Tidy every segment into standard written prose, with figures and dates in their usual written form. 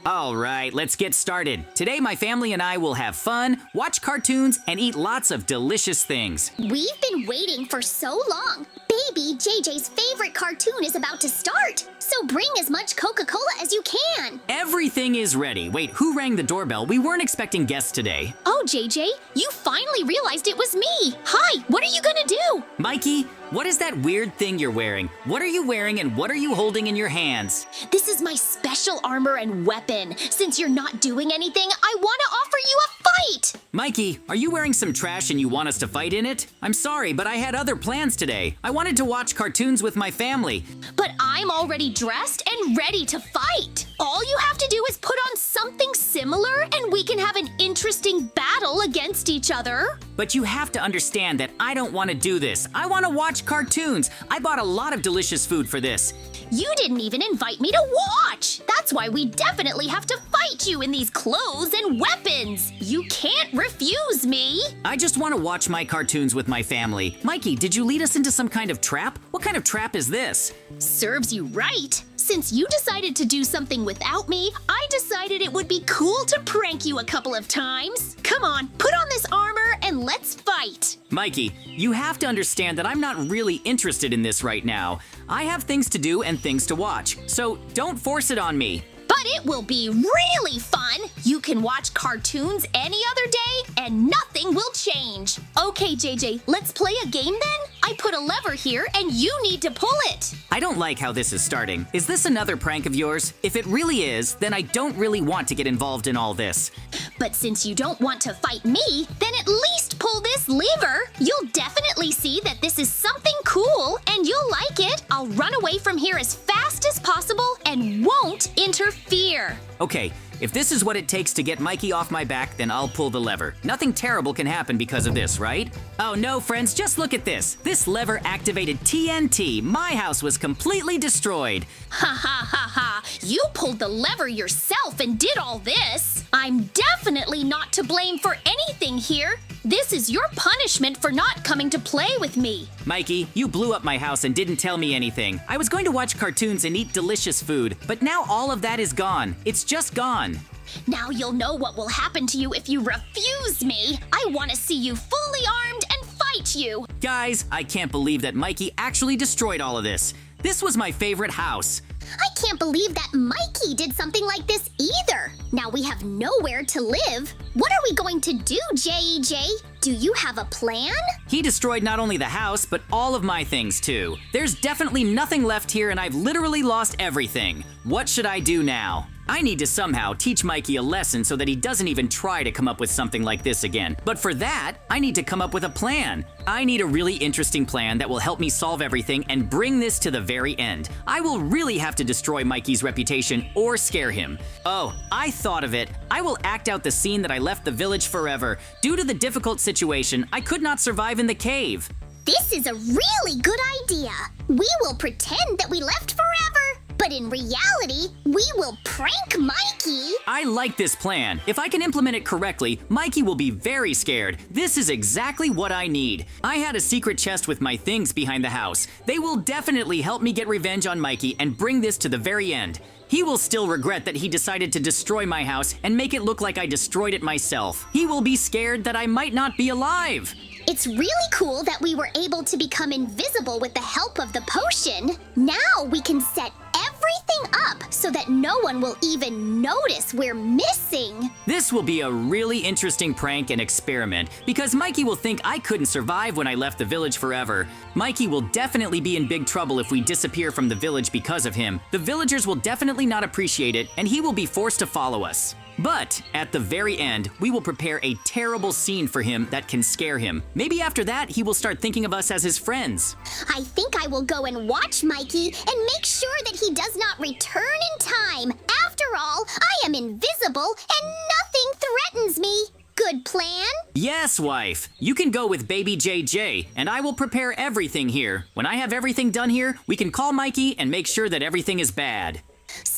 All right, let's get started. Today, my family and I will have fun, watch cartoons, and eat lots of delicious things. We've been waiting for so long. Baby JJ's favorite cartoon is about to start. So bring as much Coca-Cola as you can. Everything is ready. Wait, who rang the doorbell? We weren't expecting guests today. Oh, JJ, you finally realized it was me. Hi, what are you gonna do? Mikey, what is that weird thing you're wearing? What are you wearing and what are you holding in your hands? This is my special armor and weapon. Since you're not doing anything, I want to offer you a fight. Mikey, are you wearing some trash and you want us to fight in it? I'm sorry, but I had other plans today. I wanted to watch cartoons with my family. But I'm already dressed and ready to fight. All you have to do is put on something similar and we can have an interesting battle against each other. But you have to understand that I don't want to do this. I want to watch cartoons. I bought a lot of delicious food for this. You didn't even invite me to watch. That's why we definitely have to fight you in these clothes and weapons. You can't refuse me. I just want to watch my cartoons with my family. Mikey, did you lead us into some kind of trap? What kind of trap is this? Serves you right. Since you decided to do something without me, I decided it would be cool to prank you a couple of times. Come on, put on this armor and let's fight. Mikey, you have to understand that I'm not really interested in this right now. I have things to do and things to watch, so don't force it on me. But it will be really fun. You can watch cartoons any other day and nothing will change. Okay, JJ, let's play a game then? I put a lever here and you need to pull it. I don't like how this is starting. Is this another prank of yours? If it really is, then I don't really want to get involved in all this. But since you don't want to fight me, then at least pull this lever. You'll definitely see that this is something cool and you'll like it. I'll run away from here as fast as possible and won't interfere. Okay, if this is what it takes to get Mikey off my back, then I'll pull the lever. Nothing terrible can happen because of this, right? Oh no, friends, just look at this. This lever activated TNT. My house was completely destroyed. Ha ha ha ha! You pulled the lever yourself and did all this! I'm definitely not to blame for anything here! This is your punishment for not coming to play with me! Mikey, you blew up my house and didn't tell me anything. I was going to watch cartoons and eat delicious food, but now all of that is gone. It's just gone. Now you'll know what will happen to you if you refuse me! I want to see you fully armed and fight you! Guys, I can't believe that Mikey actually destroyed all of this. This was my favorite house. I can't believe that Mikey did something like this either. Now we have nowhere to live. What are we going to do, JJ? Do you have a plan? He destroyed not only the house, but all of my things too. There's definitely nothing left here and I've literally lost everything. What should I do now? I need to somehow teach Mikey a lesson so that he doesn't even try to come up with something like this again. But for that, I need to come up with a plan. I need a really interesting plan that will help me solve everything and bring this to the very end. I will really have to destroy Mikey's reputation or scare him. Oh, I thought of it. I will act out the scene that I left the village forever. Due to the difficult situation, I could not survive in the cave. This is a really good idea. We will pretend that we left forever. But in reality, we will prank Mikey. I like this plan. If I can implement it correctly, Mikey will be very scared. This is exactly what I need. I had a secret chest with my things behind the house. They will definitely help me get revenge on Mikey and bring this to the very end. He will still regret that he decided to destroy my house and make it look like I destroyed it myself. He will be scared that I might not be alive. It's really cool that we were able to become invisible with the help of the potion. Now we can set everything up so that no one will even notice we're missing. This will be a really interesting prank and experiment because Mikey will think I couldn't survive when I left the village forever. Mikey will definitely be in big trouble if we disappear from the village because of him. The villagers will definitely not appreciate it and he will be forced to follow us. But at the very end, we will prepare a terrible scene for him that can scare him. Maybe after that, he will start thinking of us as his friends. I think I will go and watch Mikey and make sure that he does not return in time. After all, I am invisible and nothing threatens me. Good plan? Yes, wife. You can go with baby JJ, and I will prepare everything here. When I have everything done here, we can call Mikey and make sure that everything is bad.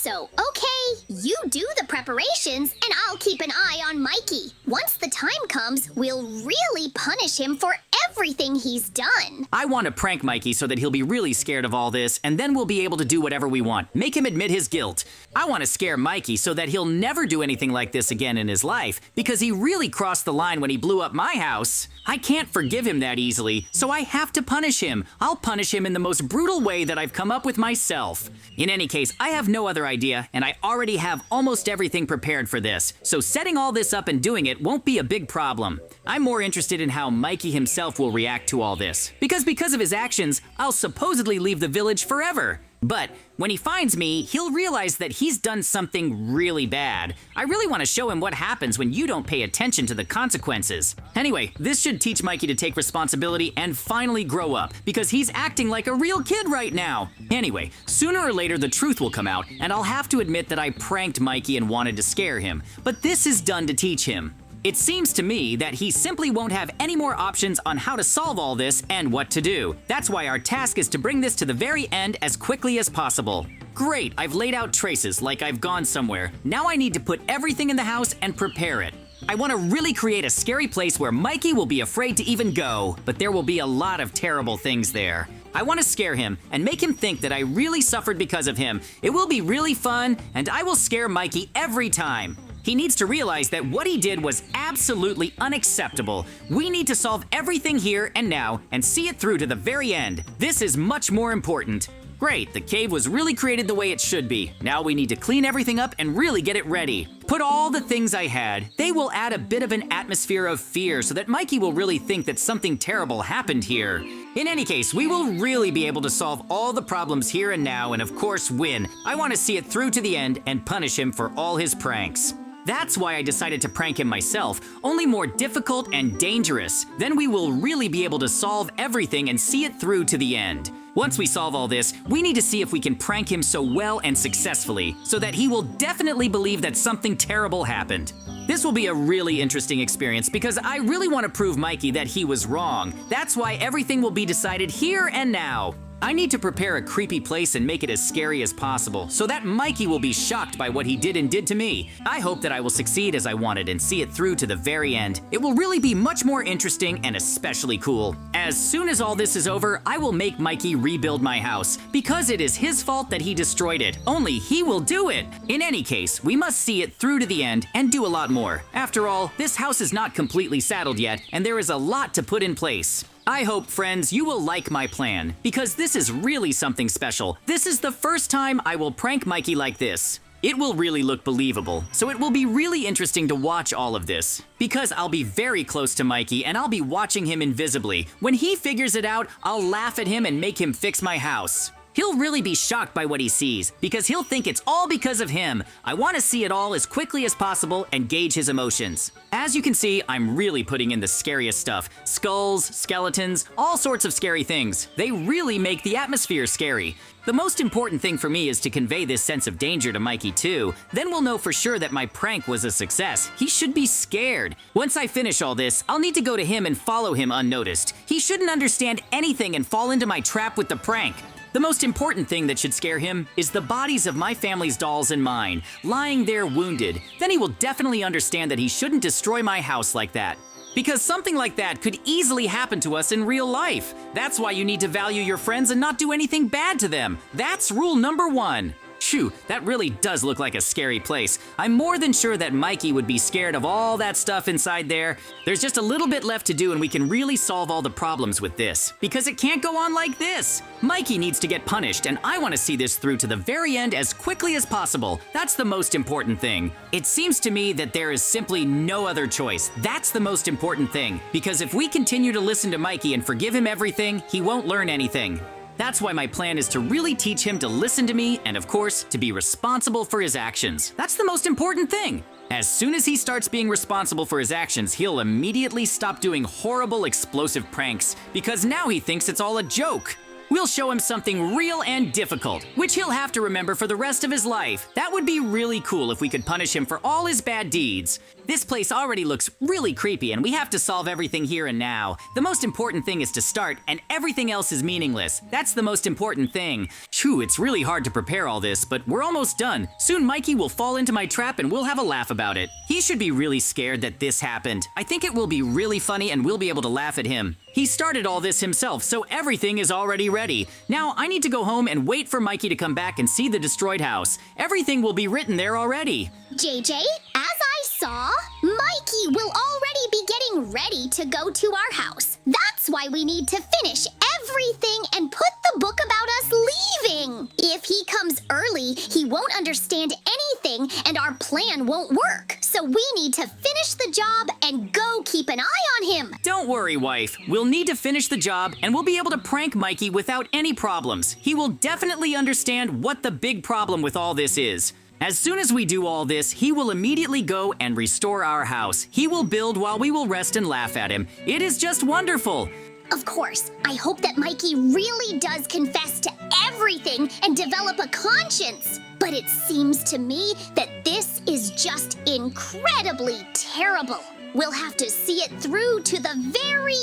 So, okay, you do the preparations, and I'll keep an eye on Mikey. Once the time comes, we'll really punish him for everything he's done. I want to prank Mikey so that he'll be really scared of all this, and then we'll be able to do whatever we want. Make him admit his guilt. I want to scare Mikey so that he'll never do anything like this again in his life, because he really crossed the line when he blew up my house. I can't forgive him that easily, so I have to punish him. I'll punish him in the most brutal way that I've come up with myself. In any case, I have no other idea, and I already have almost everything prepared for this, so setting all this up and doing it won't be a big problem. I'm more interested in how Mikey himself will react to all this, because of his actions, I'll supposedly leave the village forever. But when he finds me, he'll realize that he's done something really bad. I really want to show him what happens when you don't pay attention to the consequences. Anyway, this should teach Mikey to take responsibility and finally grow up, because he's acting like a real kid right now. Anyway, sooner or later the truth will come out, and I'll have to admit that I pranked Mikey and wanted to scare him. But this is done to teach him. It seems to me that he simply won't have any more options on how to solve all this and what to do. That's why our task is to bring this to the very end as quickly as possible. Great, I've laid out traces like I've gone somewhere. Now I need to put everything in the house and prepare it. I want to really create a scary place where Mikey will be afraid to even go, but there will be a lot of terrible things there. I want to scare him and make him think that I really suffered because of him. It will be really fun, and I will scare Mikey every time. He needs to realize that what he did was absolutely unacceptable. We need to solve everything here and now and see it through to the very end. This is much more important. Great, the cave was really created the way it should be. Now we need to clean everything up and really get it ready. Put all the things I had. They will add a bit of an atmosphere of fear so that Mikey will really think that something terrible happened here. In any case, we will really be able to solve all the problems here and now and of course win. I want to see it through to the end and punish him for all his pranks. That's why I decided to prank him myself, only more difficult and dangerous. Then we will really be able to solve everything and see it through to the end. Once we solve all this, we need to see if we can prank him so well and successfully, so that he will definitely believe that something terrible happened. This will be a really interesting experience because I really want to prove Mikey that he was wrong. That's why everything will be decided here and now. I need to prepare a creepy place and make it as scary as possible so that Mikey will be shocked by what he did and did to me. I hope that I will succeed as I wanted and see it through to the very end. It will really be much more interesting and especially cool. As soon as all this is over, I will make Mikey rebuild my house because it is his fault that he destroyed it. Only he will do it. In any case, we must see it through to the end and do a lot more. After all, this house is not completely saddled yet and there is a lot to put in place. I hope, friends, you will like my plan, because this is really something special. This is the first time I will prank Mikey like this. It will really look believable, so it will be really interesting to watch all of this. Because I'll be very close to Mikey and I'll be watching him invisibly. When he figures it out, I'll laugh at him and make him fix my house. He'll really be shocked by what he sees, because he'll think it's all because of him. I want to see it all as quickly as possible and gauge his emotions. As you can see, I'm really putting in the scariest stuff. Skulls, skeletons, all sorts of scary things. They really make the atmosphere scary. The most important thing for me is to convey this sense of danger to Mikey too. Then we'll know for sure that my prank was a success. He should be scared. Once I finish all this, I'll need to go to him and follow him unnoticed. He shouldn't understand anything and fall into my trap with the prank. The most important thing that should scare him is the bodies of my family's dolls and mine, lying there wounded. Then he will definitely understand that he shouldn't destroy my house like that. Because something like that could easily happen to us in real life. That's why you need to value your friends and not do anything bad to them. That's rule number 1. Phew, that really does look like a scary place. I'm more than sure that Mikey would be scared of all that stuff inside there. There's just a little bit left to do and we can really solve all the problems with this. Because it can't go on like this. Mikey needs to get punished and I want to see this through to the very end as quickly as possible. That's the most important thing. It seems to me that there is simply no other choice. That's the most important thing. Because if we continue to listen to Mikey and forgive him everything, he won't learn anything. That's why my plan is to really teach him to listen to me and, of course, to be responsible for his actions. That's the most important thing. As soon as he starts being responsible for his actions, he'll immediately stop doing horrible, explosive pranks because now he thinks it's all a joke. We'll show him something real and difficult, which he'll have to remember for the rest of his life. That would be really cool if we could punish him for all his bad deeds. This place already looks really creepy and we have to solve everything here and now. The most important thing is to start and everything else is meaningless. That's the most important thing. Phew, it's really hard to prepare all this, but we're almost done. Soon Mikey will fall into my trap and we'll have a laugh about it. He should be really scared that this happened. I think it will be really funny and we'll be able to laugh at him. He started all this himself, so everything is already ready. Now I need to go home and wait for Mikey to come back and see the destroyed house. Everything will be written there already. JJ, as I saw, Mikey will already be getting ready to go to our house. That's why we need to finish everything and put the book about us leaving. If he comes early, he won't understand anything and our plan won't work. So we need to finish the job and go keep an eye on him. Don't worry, wife. We'll need to finish the job and we'll be able to prank Mikey without any problems. He will definitely understand what the big problem with all this is. As soon as we do all this, he will immediately go and restore our house. He will build while we will rest and laugh at him. It is just wonderful. Of course, I hope that Mikey really does confess to everything and develop a conscience. But it seems to me that this is just incredibly terrible. We'll have to see it through to the very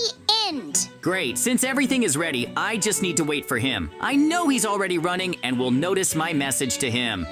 end. Great, since everything is ready, I just need to wait for him. I know he's already running and will notice my message to him.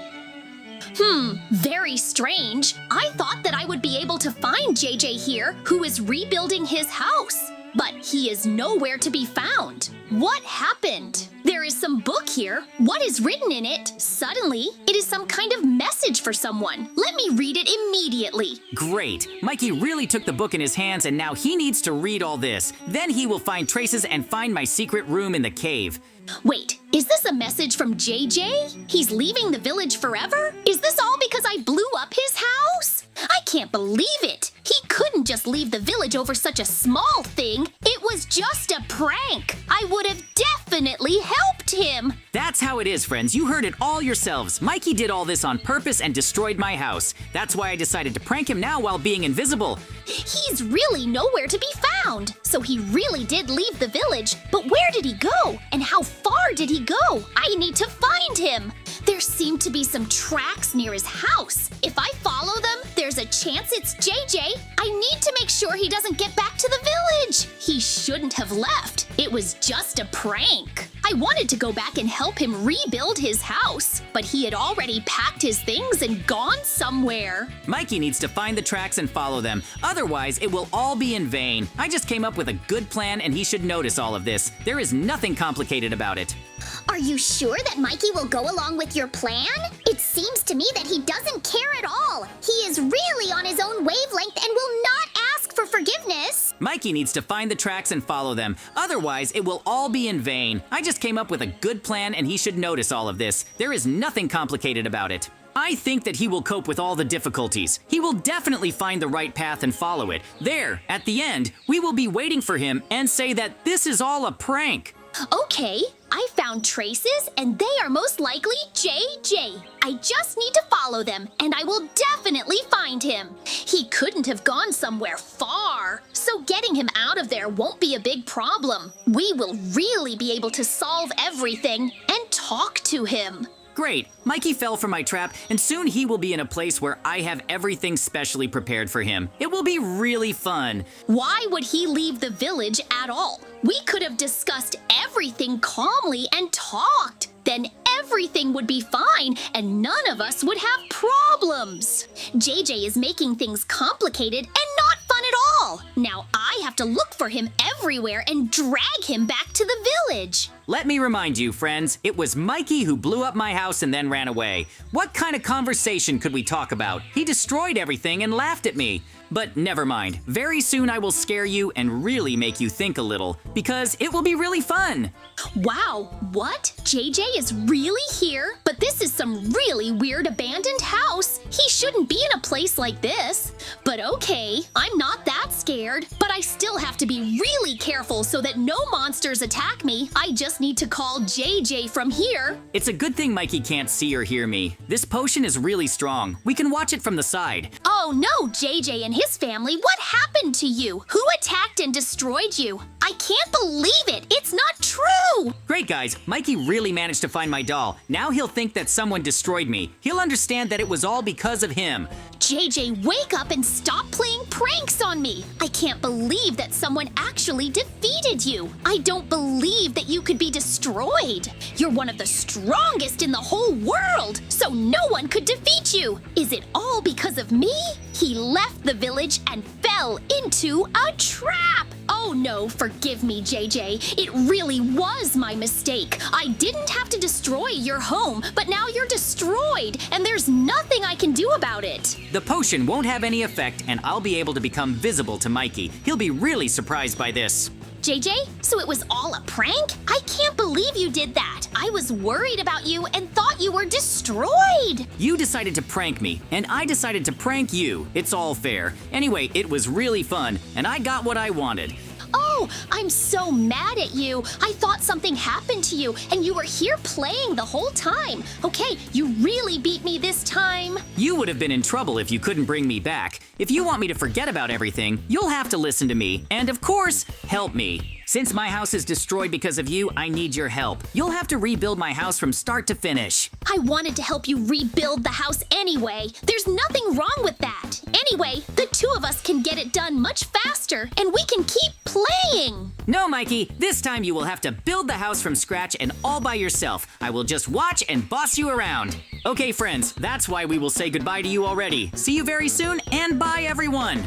Very strange. I thought that I would be able to find JJ here, who is rebuilding his house. But he is nowhere to be found. What happened? There is some book here. What is written in it? Suddenly, it is some kind of message for someone. Let me read it immediately. Great. Mikey really took the book in his hands and now he needs to read all this. Then he will find traces and find my secret room in the cave. Wait, is this a message from JJ? He's leaving the village forever? Is this all because I blew up his house? I can't believe it. He couldn't just leave the village over such a small thing. It was just a prank. I would have definitely helped him. That's how it is, friends. You heard it all yourselves. Mikey did all this on purpose and destroyed my house. That's why I decided to prank him now while being invisible. He's really nowhere to be found. So he really did leave the village. But where did he go? And how far did he go? I need to find him. There seem to be some tracks near his house. If I follow them, there's a chance it's JJ. I need to make sure he doesn't get back to the village. He shouldn't have left. It was just a prank. I wanted to go back and help him rebuild his house, but he had already packed his things and gone somewhere. Mikey needs to find the tracks and follow them. Otherwise, it will all be in vain. I just came up with a good plan and he should notice all of this. There is nothing complicated about it. Are you sure that Mikey will go along with your plan? It seems to me that he doesn't care at all. He is really on his own wavelength and will not ask for forgiveness. Mikey needs to find the tracks and follow them. Otherwise, it will all be in vain. I just came up with a good plan and he should notice all of this. There is nothing complicated about it. I think that he will cope with all the difficulties. He will definitely find the right path and follow it. There, at the end, we will be waiting for him and say that this is all a prank. Okay, I found traces and they are most likely JJ. I just need to follow them and I will definitely find him. He couldn't have gone somewhere far, so getting him out of there won't be a big problem. We will really be able to solve everything and talk to him. Great. Mikey fell for my trap, and soon he will be in a place where I have everything specially prepared for him. It will be really fun. Why would he leave the village at all? We could have discussed everything calmly and talked. Then everything would be fine and none of us would have problems. JJ is making things complicated and not fun at all. Now I have to look for him everywhere and drag him back to the village. Let me remind you, friends, it was Mikey who blew up my house and then ran away. What kind of conversation could we talk about? He destroyed everything and laughed at me. But never mind. Very soon I will scare you and really make you think a little, because it will be really fun. Wow, what? JJ is really here? But this is some really weird abandoned house. He shouldn't be in a place like this. But okay, I'm not that scared. But I still have to be really careful so that no monsters attack me. I just need to call JJ from here. It's a good thing Mikey can't see or hear me. This potion is really strong. We can watch it from the side. Oh no, JJ and his family, what happened to you? Who attacked and destroyed you? I can't believe it! It's not true! Great, guys. Mikey really managed to find my doll. Now he'll think that someone destroyed me. He'll understand that it was all because of him. JJ, wake up and stop playing pranks on me! I can't believe that someone actually defeated you! I don't believe that you could be destroyed! You're one of the strongest in the whole world, so no one could defeat you! Is it all because of me? He left the village and fell into a trap! Oh no, forgive me, JJ. It really was my mistake. I didn't have to destroy your home, but now you're destroyed, and there's nothing I can do about it. The potion won't have any effect, and I'll be able to become visible to Mikey. He'll be really surprised by this. JJ, so it was all a prank? I can't believe you did that. I was worried about you and thought you were destroyed. You decided to prank me, and I decided to prank you. It's all fair. Anyway, it was really fun, and I got what I wanted. Oh, I'm so mad at you. I thought something happened to you, and you were here playing the whole time. Okay, you really beat me this time. You would have been in trouble if you couldn't bring me back. If you want me to forget about everything, you'll have to listen to me, and of course, help me. Since my house is destroyed because of you, I need your help. You'll have to rebuild my house from start to finish. I wanted to help you rebuild the house anyway. There's nothing wrong with that. Anyway, the two of us can get it done much faster, and we can keep playing. No, Mikey, this time you will have to build the house from scratch and all by yourself. I will just watch and boss you around. Okay, friends, that's why we will say goodbye to you already. See you very soon, and bye, everyone.